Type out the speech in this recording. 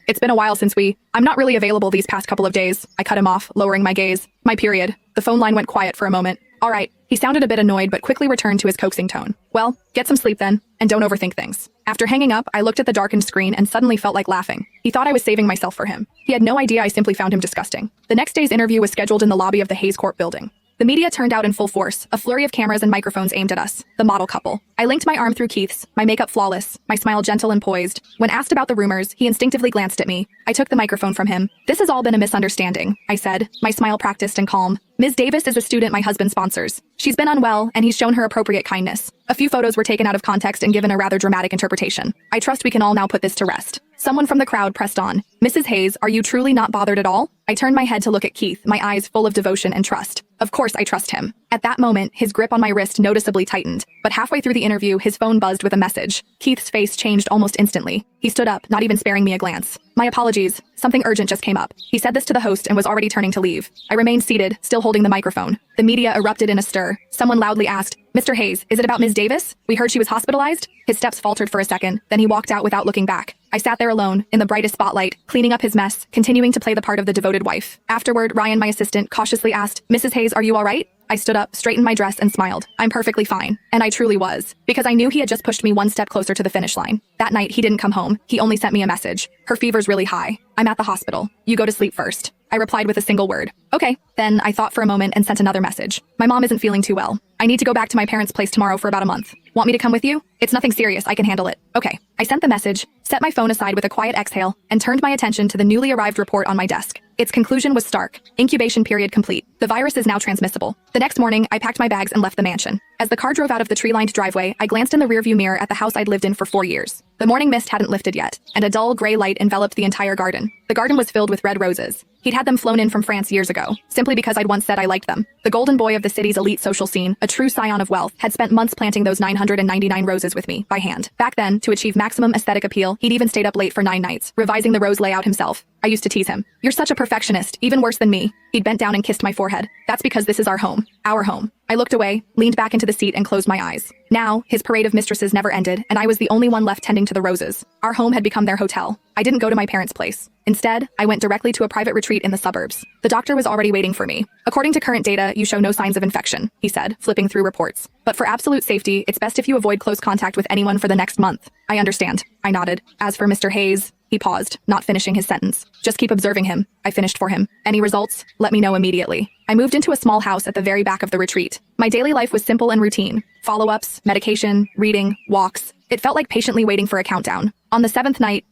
It's been a while since I'm not really available these past couple of days. I cut him off, lowering my gaze. My period. The phone line went quiet for a moment. All right. He sounded a bit annoyed but quickly returned to his coaxing tone. Well, get some sleep then, and don't overthink things. After hanging up, I looked at the darkened screen and suddenly felt like laughing. He thought I was saving myself for him. He had no idea I simply found him disgusting. The next day's interview was scheduled in the lobby of the Hayes Court building. The media turned out in full force, a flurry of cameras and microphones aimed at us, the model couple. I linked my arm through Keith's, my makeup flawless, my smile gentle and poised. When asked about the rumors, he instinctively glanced at me. I took the microphone from him. This has all been a misunderstanding, I said, my smile practiced and calm. Ms. Davis is a student my husband sponsors. She's been unwell, and he's shown her appropriate kindness. A few photos were taken out of context and given a rather dramatic interpretation. I trust we can all now put this to rest. Someone from the crowd pressed on. Mrs. Hayes, are you truly not bothered at all? I turned my head to look at Keith, my eyes full of devotion and trust. Of course I trust him. At that moment, his grip on my wrist noticeably tightened, but halfway through the interview, his phone buzzed with a message. Keith's face changed almost instantly. He stood up, not even sparing me a glance. My apologies. Something urgent just came up. He said this to the host and was already turning to leave. I remained seated, still holding the microphone. The media erupted in a stir. Someone loudly asked, Mr. Hayes, is it about Ms. Davis? We heard she was hospitalized? His steps faltered for a second, then he walked out without looking back. I sat there alone, in the brightest spotlight, cleaning up his mess, continuing to play the part of the devoted wife. Afterward, Ryan, my assistant, cautiously asked, Mrs. Hayes, are you all right? I stood up, straightened my dress, and smiled. I'm perfectly fine. And I truly was. Because I knew he had just pushed me one step closer to the finish line. That night, he didn't come home. He only sent me a message. Her fever's really high. I'm at the hospital. You go to sleep first. I replied with a single word. Okay. Then I thought for a moment and sent another message. My mom isn't feeling too well. I need to go back to my parents' place tomorrow for about a month. Want me to come with you? It's nothing serious. I can handle it. Okay. I sent the message, set my phone aside with a quiet exhale, and turned my attention to the newly arrived report on my desk. Its conclusion was stark. Incubation period complete. The virus is now transmissible. The next morning, I packed my bags and left the mansion. As the car drove out of the tree-lined driveway, I glanced in the rearview mirror at the house I'd lived in for 4 years. The morning mist hadn't lifted yet, and a dull gray light enveloped the entire garden. The garden was filled with red roses. He'd had them flown in from France years ago, simply because I'd once said I liked them. The golden boy of the city's elite social scene, a true scion of wealth, had spent months planting those 999 roses with me, by hand. Back then, to achieve maximum aesthetic appeal, he'd even stayed up late for 9 nights, revising the rose layout himself. I used to tease him. You're such a perfectionist, even worse than me. He'd bent down and kissed my forehead. That's because this is our home. Our home. I looked away, leaned back into the seat and closed my eyes. Now, his parade of mistresses never ended, and I was the only one left tending to the roses. Our home had become their hotel. I didn't go to my parents' place. Instead, I went directly to a private retreat in the suburbs. The doctor was already waiting for me. According to current data, you show no signs of infection, he said, flipping through reports. But for absolute safety, it's best if you avoid close contact with anyone for the next month. I understand. I nodded. As for Mr. Hayes, he paused, not finishing his sentence. Just keep observing him. I finished for him. Any results? Let me know immediately. I moved into a small house at the very back of the retreat. My daily life was simple and routine. Follow-ups, medication, reading, walks. It felt like patiently waiting for a countdown. On the 7th night,